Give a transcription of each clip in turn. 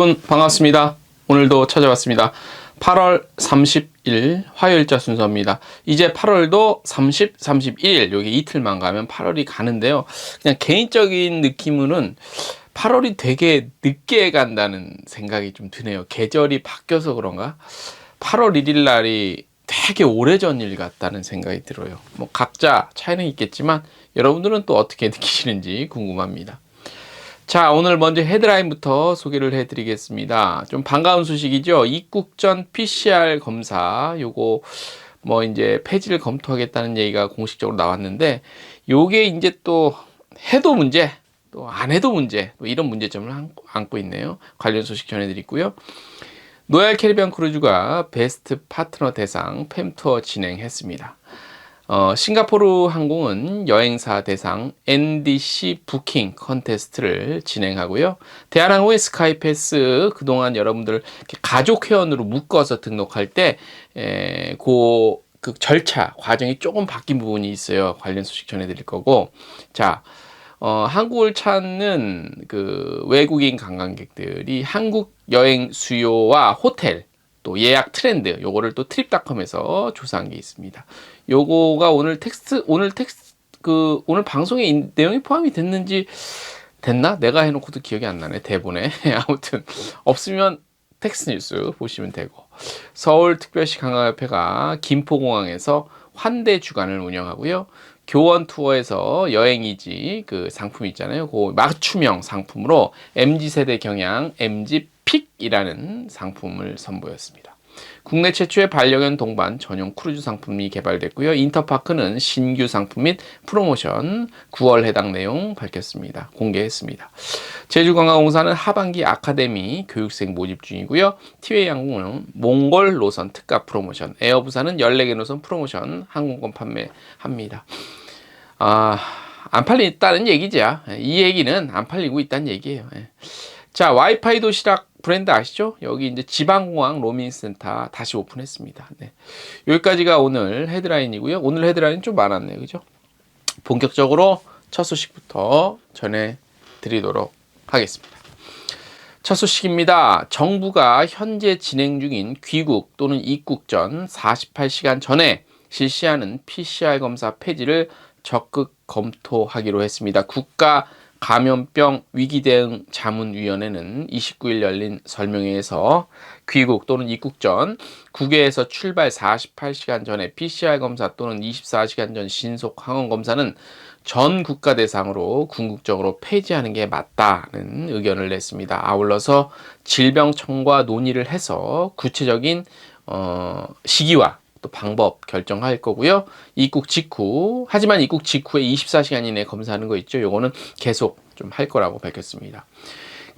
여러분 반갑습니다. 오늘도 찾아왔습니다. 8월 30일 화요일자 순서입니다. 이제 8월도 30, 31일 여기 이틀만 가면 8월이 가는데요. 그냥 개인적인 느낌으로는 8월이 되게 늦게 간다는 생각이 좀 드네요. 계절이 바뀌어서 그런가? 8월 1일 날이 되게 오래전 일 같다는 생각이 들어요. 뭐 각자 차이는 있겠지만 여러분들은 또 어떻게 느끼시는지 궁금합니다. 자, 오늘 먼저 헤드라인부터 소개를 해드리겠습니다. 좀 반가운 소식이죠. 입국 전 PCR 검사 요거 뭐 이제 폐지를 검토하겠다는 얘기가 공식적으로 나왔는데 요게 이제 또 해도 문제 또 안 해도 문제 또 이런 문제점을 안고 있네요. 관련 소식 전해드리고요. 로얄 캐리비안 크루즈가 베스트 파트너 대상 팸투어 진행했습니다. 싱가포르 항공은 여행사 대상 NDC 부킹 컨테스트를 진행하고요. 대한항공의 스카이패스 그동안 여러분들 가족 회원으로 묶어서 등록할 때 그 절차 과정이 조금 바뀐 부분이 있어요. 관련 소식 전해드릴 거고, 자, 한국을 찾는 그 외국인 관광객들이 한국 여행 수요와 호텔 또 예약 트렌드 요거를 또 트립닷컴에서 조사한 게 있습니다. 요거가 오늘 오늘 방송에 내용이 포함이 됐나? 내가 해놓고도 기억이 안 나네, 대본에. 아무튼 없으면 텍스트 뉴스 보시면 되고, 서울특별시 관광협회가 김포공항에서 환대 주간을 운영하고요. 교원 투어에서 여행이지 그 상품 있잖아요. 그 맞춤형 상품으로 MZ세대 경향 MZ 픽이라는 상품을 선보였습니다. 국내 최초의 반려견 동반 전용 크루즈 상품이 개발됐고요. 인터파크는 신규 상품 및 프로모션 9월 해당 내용 밝혔습니다. 공개했습니다. 제주관광공사는 하반기 아카데미 교육생 모집 중이고요. 티웨이 항공은 몽골 노선 특가 프로모션, 에어부산은 14개 노선 프로모션 항공권 판매합니다. 안 팔린다는 얘기죠. 이 얘기는 안 팔리고 있다는 얘기예요. 자, 와이파이 도시락 브랜드 아시죠? 여기 이제 지방공항 로밍센터 다시 오픈했습니다. 네. 여기까지가 오늘 헤드라인이고요. 오늘 헤드라인 좀 많았네요. 그죠? 본격적으로 첫 소식부터 전해드리도록 하겠습니다. 첫 소식입니다. 정부가 현재 진행 중인 귀국 또는 입국 전 48시간 전에 실시하는 PCR 검사 폐지를 적극 검토하기로 했습니다. 국가 감염병 위기대응 자문위원회는 29일 열린 설명회에서 귀국 또는 입국 전 국외에서 출발 48시간 전에 PCR 검사 또는 24시간 전 신속 항원 검사는 전 국가 대상으로 궁극적으로 폐지하는 게 맞다는 의견을 냈습니다. 아울러서 질병청과 논의를 해서 구체적인 시기와 또 방법 결정할 거고요. 하지만 입국 직후에 24시간 이내에 검사하는 거 있죠. 요거는 계속 좀 할 거라고 밝혔습니다.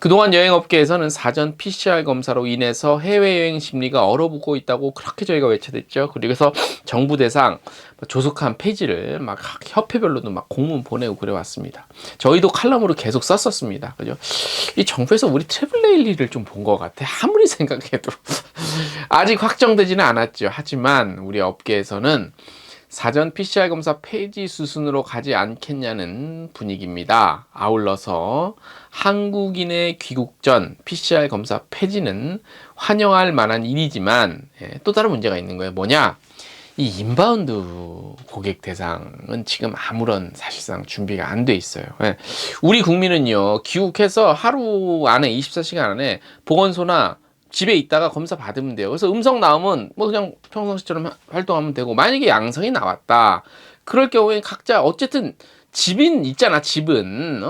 그동안 여행업계에서는 사전 PCR 검사로 인해서 해외여행 심리가 얼어붙고 있다고 그렇게 저희가 외쳐댔죠. 그래서 정부 대상 조속한 폐지를 막 협회별로도 막 공문 보내고 그래왔습니다. 저희도 칼럼으로 계속 썼었습니다. 그죠? 이 정부에서 우리 트래블레일리를 좀 본 것 같아. 아무리 생각해도. 아직 확정되지는 않았죠. 하지만 우리 업계에서는 사전 PCR 검사 폐지 수순으로 가지 않겠냐는 분위기입니다. 아울러서 한국인의 귀국 전 PCR 검사 폐지는 환영할 만한 일이지만 또 다른 문제가 있는 거예요. 뭐냐? 이 인바운드 고객 대상은 지금 아무런 사실상 준비가 안 돼 있어요. 우리 국민은요, 귀국해서 하루 안에 24시간 안에 보건소나 집에 있다가 검사 받으면 돼요. 그래서 음성 나오면 뭐 그냥 평상시처럼 활동하면 되고, 만약에 양성이 나왔다 그럴 경우에 각자 어쨌든 집은 있잖아. 집은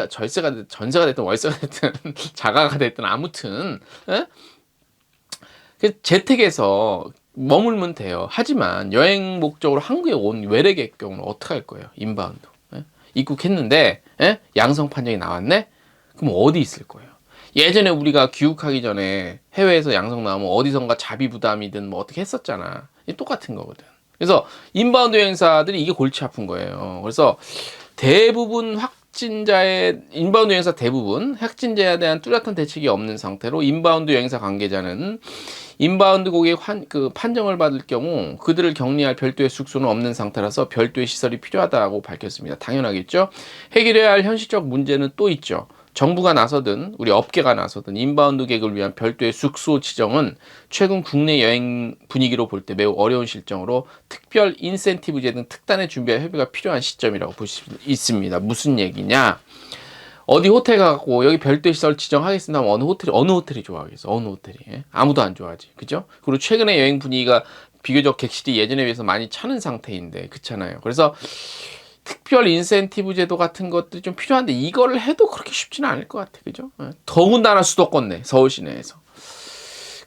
전세가 됐든 월세가 됐든 자가가 됐든 아무튼 재택에서 머물면 돼요. 하지만 여행 목적으로 한국에 온 외래객 경우는 어떻게 할 거예요? 인바운드 입국했는데 양성 판정이 나왔네? 그럼 어디 있을 거예요? 예전에 우리가 귀국하기 전에 해외에서 양성 나오면 어디선가 자비 부담이든 뭐 어떻게 했었잖아. 똑같은 거거든. 그래서 인바운드 여행사들이 이게 골치 아픈 거예요. 그래서 인바운드 여행사 대부분 확진자에 대한 뚜렷한 대책이 없는 상태로 인바운드 여행사 관계자는 인바운드 고객 판정을 받을 경우 그들을 격리할 별도의 숙소는 없는 상태라서 별도의 시설이 필요하다고 밝혔습니다. 당연하겠죠. 해결해야 할 현실적 문제는 또 있죠. 정부가 나서든 우리 업계가 나서든 인바운드 객을 위한 별도의 숙소 지정은 최근 국내 여행 분위기로 볼 때 매우 어려운 실정으로 특별 인센티브제 등 특단의 준비와 협의가 필요한 시점이라고 볼 수 있습니다. 무슨 얘기냐? 어디 호텔 가고 여기 별도 시설 지정하겠습니다 하면 어느 호텔이 좋아하겠어? 어느 호텔이? 아무도 안 좋아하지. 그죠? 그리고 최근에 여행 분위기가 비교적 객실이 예전에 비해서 많이 차는 상태인데 그렇잖아요. 그래서 특별 인센티브 제도 같은 것도 좀 필요한데 이거를 해도 그렇게 쉽지는 않을 것 같아. 그죠? 더군다나 수도권 내 서울 시내에서.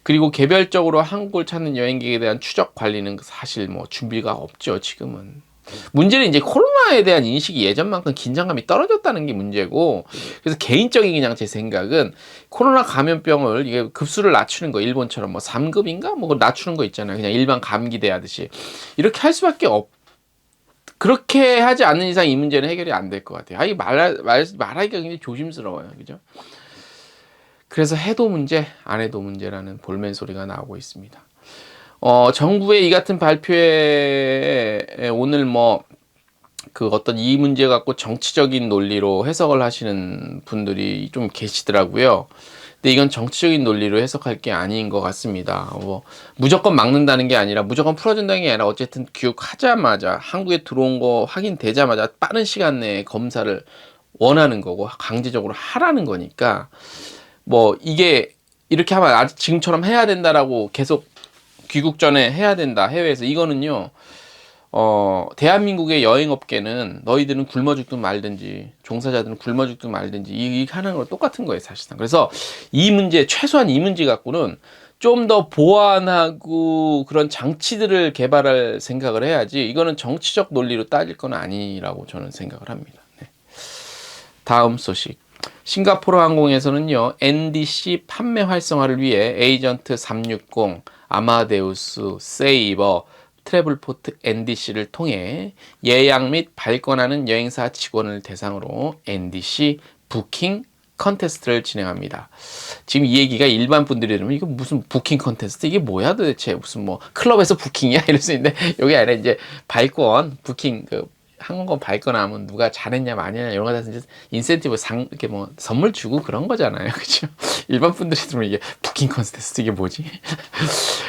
그리고 개별적으로 한국을 찾는 여행객에 대한 추적 관리는 사실 뭐 준비가 없죠, 지금은. 문제는 이제 코로나에 대한 인식이 예전만큼 긴장감이 떨어졌다는 게 문제고, 그래서 개인적인 그냥 제 생각은 코로나 감염병을 이게 급수를 낮추는 거, 일본처럼 뭐 3급인가? 뭐 낮추는 거 있잖아요. 그냥 일반 감기 대하듯이. 이렇게 할 수밖에 그렇게 하지 않는 이상 이 문제는 해결이 안 될 것 같아요. 아, 이 말하기가 굉장히 조심스러워요. 그죠? 그래서 해도 문제, 안 해도 문제라는 볼멘 소리가 나오고 있습니다. 정부의 이 같은 발표에 오늘 뭐, 어떤 이 문제 갖고 정치적인 논리로 해석을 하시는 분들이 좀 계시더라고요. 근데 이건 정치적인 논리로 해석할 게 아닌 것 같습니다. 뭐, 무조건 막는다는 게 아니라, 무조건 풀어준다는 게 아니라, 어쨌든 귀국하자마자, 한국에 들어온 거 확인되자마자 빠른 시간 내에 검사를 원하는 거고, 강제적으로 하라는 거니까, 뭐, 이게 이렇게 하면 아직 지금처럼 해야 된다라고 계속 귀국 전에 해야 된다, 해외에서. 이거는요, 대한민국의 여행업계는 너희들은 굶어 죽든 말든지, 종사자들은 굶어 죽든 말든지, 이 하는 거 똑같은 거예요, 사실상. 그래서 이 문제, 최소한 이 문제 갖고는 좀 더 보완하고 그런 장치들을 개발할 생각을 해야지, 이거는 정치적 논리로 따질 건 아니라고 저는 생각을 합니다. 네. 다음 소식. 싱가포르 항공에서는요, NDC 판매 활성화를 위해 에이전트 360, 아마데우스, 세이버, 트래블포트 NDC를 통해 예약 및 발권하는 여행사 직원을 대상으로 NDC 부킹 컨테스트를 진행합니다. 지금 이 얘기가 일반 분들이 들으면 이거 무슨 부킹 컨테스트? 이게 뭐야 도대체? 무슨 뭐 클럽에서 부킹이야? 이럴 수 있는데 여기 아니라 이제 발권, 부킹 항공권 발권하면 누가 잘했냐 많이냐 이런 거 다 인센티브 이렇게 뭐 선물 주고 그런 거잖아요. 그죠? 일반 분들이 들으면 이게 부킹 컨테스트 이게 뭐지?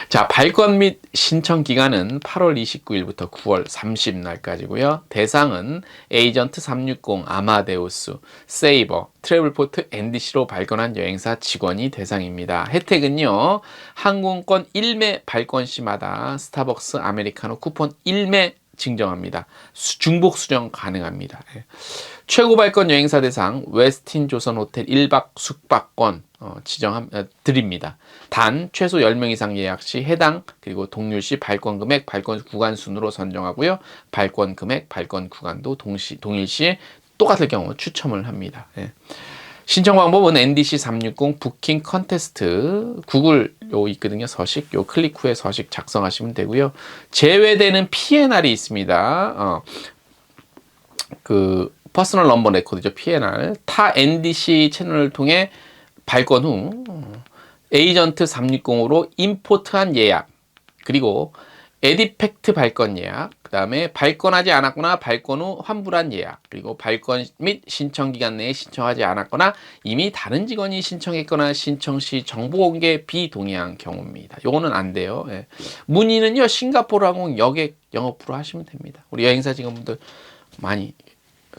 자, 발권 및 신청 기간은 8월 29일부터 9월 30날까지고요. 대상은 에이전트 360, 아마데우스, 세이버, 트래블포트 NDC로 발권한 여행사 직원이 대상입니다. 혜택은요. 항공권 1매 발권 시마다 스타벅스 아메리카노 쿠폰 1매 증정합니다. 중복 수령 가능합니다. 최고 발권 여행사 대상 웨스틴 조선 호텔 1박 숙박권 드립니다. 단 최소 10명 이상 예약 시 해당 그리고 동률 시 발권 금액, 발권 구간 순으로 선정하고요. 발권 금액, 발권 구간도 동일 시 똑같을 경우 추첨을 합니다. 신청 방법은 NDC 360 부킹 컨테스트 구글 있거든요. 서식 요 클릭 후에 서식 작성하시면 되고요. 제외되는 P&R이 있습니다. 퍼스널 넘버 레코드죠. P&R. 타 NDC 채널을 통해 발권 후 에이전트 360으로 임포트한 예약 그리고 에디팩트 발권 예약, 그 다음에 발권하지 않았거나 발권 후 환불한 예약, 그리고 발권 및 신청 기간 내에 신청하지 않았거나 이미 다른 직원이 신청했거나 신청 시 정보 공개 비동의한 경우입니다. 요거는 안 돼요. 예. 문의는요, 싱가포르 항공 여객 영업으로 하시면 됩니다. 우리 여행사 직원분들 많이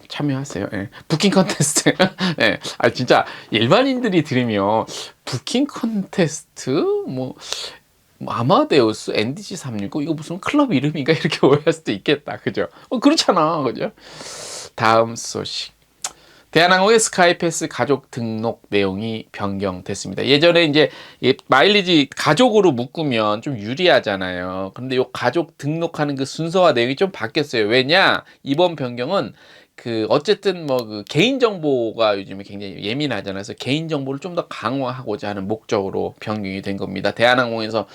참여하세요. 예. 부킹 컨테스트. 예. 아, 진짜 일반인들이 들으면 부킹 컨테스트? 아마데우스, NDC 360 이거 무슨 클럽 이름인가 이렇게 오해할 수도 있겠다. 그죠? 그렇잖아. 그죠? 다음 소식. 대한항공의 스카이패스 가족 등록 내용이 변경됐습니다. 예전에 이제 마일리지 가족으로 묶으면 좀 유리하잖아요. 그런데 요 가족 등록하는 그 순서와 내용이 좀 바뀌었어요. 왜냐? 이번 변경은 어쨌든 개인정보가 요즘에 굉장히 예민하잖아요. 그래서 개인정보를 좀 더 강화하고자 하는 목적으로 변경이 된 겁니다. 대한항공에서,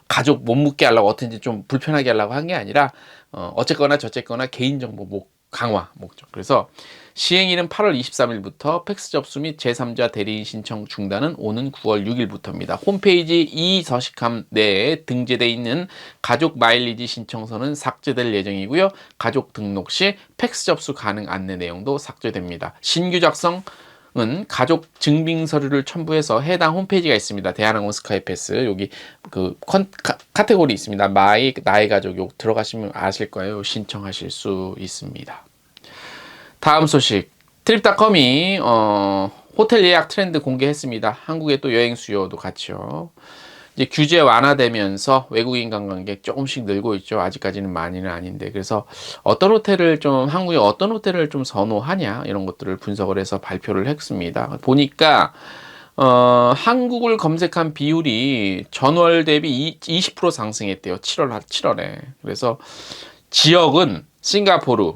가족 못 묻게 하려고 어떤지 좀 불편하게 하려고 한 게 아니라, 어쨌거나 저쨌거나 개인정보 강화 목적. 그래서 시행일은 8월 23일부터 팩스 접수 및 제3자 대리인 신청 중단은 오는 9월 6일부터입니다. 홈페이지 이 서식함 내에 등재되어 있는 가족 마일리지 신청서는 삭제될 예정이고요. 가족 등록 시 팩스 접수 가능 안내 내용도 삭제됩니다. 신규 작성은 가족 증빙 서류를 첨부해서 해당 홈페이지가 있습니다. 대한항공 스카이패스 여기 그 카테고리 있습니다. 나의 가족 요 들어가시면 아실 거예요. 신청하실 수 있습니다. 다음 소식. 트립닷컴이 호텔 예약 트렌드 공개했습니다. 한국의 또 여행 수요도 같이요. 이제 규제 완화되면서 외국인 관광객 조금씩 늘고 있죠. 아직까지는 많이는 아닌데. 그래서 한국의 어떤 호텔을 좀 선호하냐 이런 것들을 분석을 해서 발표를 했습니다. 보니까 한국을 검색한 비율이 전월 대비 20% 상승했대요. 7월에. 그래서 지역은 싱가포르,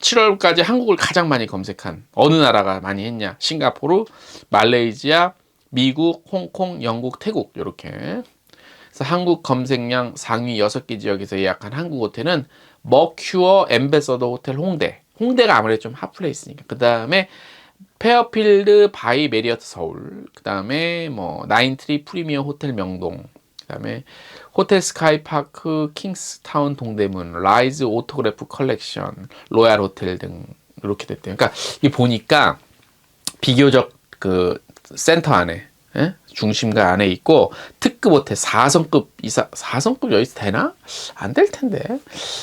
7월까지 한국을 가장 많이 검색한 어느 나라가 많이 했냐? 싱가포르, 말레이시아, 미국, 홍콩, 영국, 태국 이렇게. 그래서 한국 검색량 상위 6개 지역에서 예약한 한국 호텔은 머큐어 엠베서더 호텔 홍대가 아무래도 좀 핫플레이스니까. 그 다음에 페어필드 바이 메리어트 서울, 그 다음에 뭐 나인트리 프리미엄 호텔 명동, 그 다음에 호텔 스카이파크 킹스타운 동대문, 라이즈 오토그래프 컬렉션, 로얄 호텔 등 이렇게 됐대요. 그러니까 이 보니까 비교적 그 센터 안에 중심가 안에 있고 특급 호텔 4성급 이상 4성급 여기서 되나? 안 될 텐데.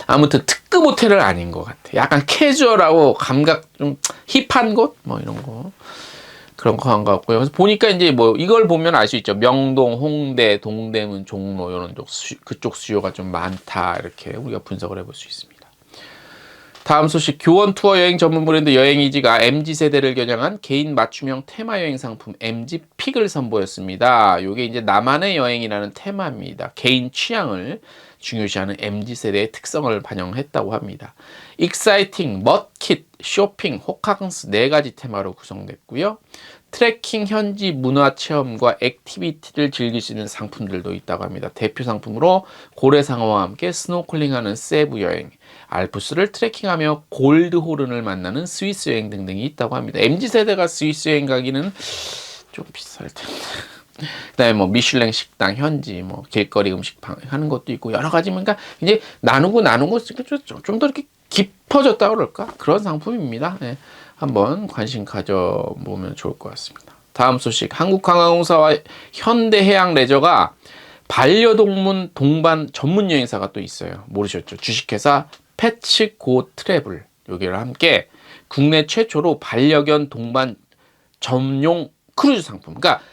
아무튼 특급 호텔은 아닌 것 같아. 약간 캐주얼하고 감각 좀 힙한 곳 뭐 이런 거. 그런 거 한 것 같고요. 그래서 보니까 이제 뭐 이걸 보면 알 수 있죠. 명동, 홍대, 동대문, 종로 이런 쪽 그쪽 수요가 좀 많다 이렇게 우리가 분석을 해볼 수 있습니다. 다음 소식. 교원 투어 여행 전문 브랜드 여행이지가 MZ세대를 겨냥한 개인 맞춤형 테마 여행 상품 MZ 픽을 선보였습니다. 이게 이제 나만의 여행이라는 테마입니다. 개인 취향을 중요시하는 MZ세대의 특성을 반영했다고 합니다. 익사이팅, 멋킷, 쇼핑, 호캉스 4가지 테마로 구성됐고요. 트레킹 현지 문화 체험과 액티비티를 즐길 수 있는 상품들도 있다고 합니다. 대표 상품으로 고래상어와 함께 스노클링하는 세부 여행, 알프스를 트레킹하며 골드호른을 만나는 스위스 여행 등등이 있다고 합니다. MZ세대가 스위스 여행 가기는 좀 비쌀 텐데. 그다음에 뭐 미슐랭 식당 현지 뭐 길거리 음식 하는 것도 있고 여러 가지. 그러니까 이제 나누고 좀 더 이렇게 깊어졌다 그럴까 그런 상품입니다. 네, 한번 관심 가져보면 좋을 것 같습니다. 다음 소식. 한국관광공사와 현대해양레저가 반려동물 동반 전문 여행사가 또 있어요. 모르셨죠? 주식회사 패츠고 트래블 여기를 함께 국내 최초로 반려견 동반 전용 크루즈 상품. 그러니까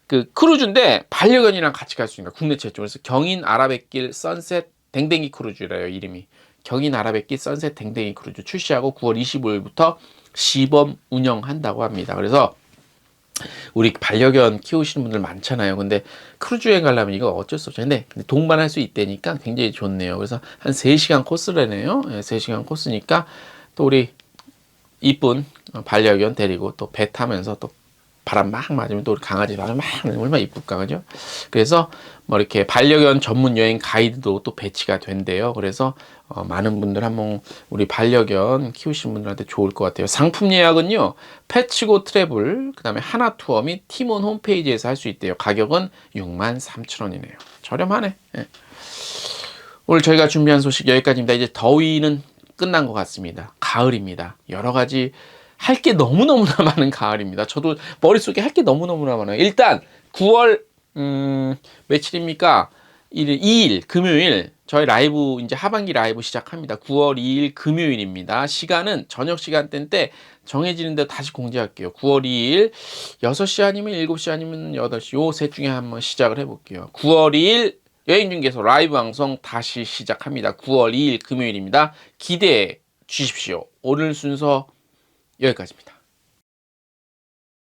그 크루즈인데 반려견이랑 같이 갈 수 있는 국내 최초. 그래서 경인 아라뱃길 선셋 댕댕이 크루즈래요. 이름이 경인 아라뱃길 선셋 댕댕이 크루즈 출시하고 9월 25일부터 시범 운영한다고 합니다. 그래서 우리 반려견 키우시는 분들 많잖아요. 근데 크루즈 여행 가려면 이거 어쩔 수 없죠. 근데 동반할 수 있다니까 굉장히 좋네요. 그래서 한 3시간 코스래네요. 3시간 코스니까 또 우리 이쁜 반려견 데리고 또 배 타면서 또 바람 막 맞으면 또 우리 강아지 바람 막 얼마나 이쁠까, 그죠? 그래서 뭐 이렇게 반려견 전문 여행 가이드도 또 배치가 된대요. 그래서 많은 분들 한번 우리 반려견 키우시는 분들한테 좋을 것 같아요. 상품 예약은요, 패치고 트래블, 그 다음에 하나투어 및 팀원 홈페이지에서 할 수 있대요. 가격은 63,000원이네요. 저렴하네. 예. 오늘 저희가 준비한 소식 여기까지입니다. 이제 더위는 끝난 것 같습니다. 가을입니다. 여러 가지 할 게 너무너무나 많은 가을입니다. 저도 머릿속에 할 게 너무너무나 많아요. 일단 9월 며칠입니까? 2일 금요일 저희 라이브 이제 하반기 라이브 시작합니다. 9월 2일 금요일입니다. 시간은 저녁 시간대인데 정해지는 대로 다시 공지할게요. 9월 2일 6시 아니면 7시 아니면 8시 요 셋 중에 한번 시작을 해볼게요. 9월 2일 여행중개소 라이브 방송 다시 시작합니다. 9월 2일 금요일입니다. 기대해 주십시오. 오늘 순서 여기까지입니다.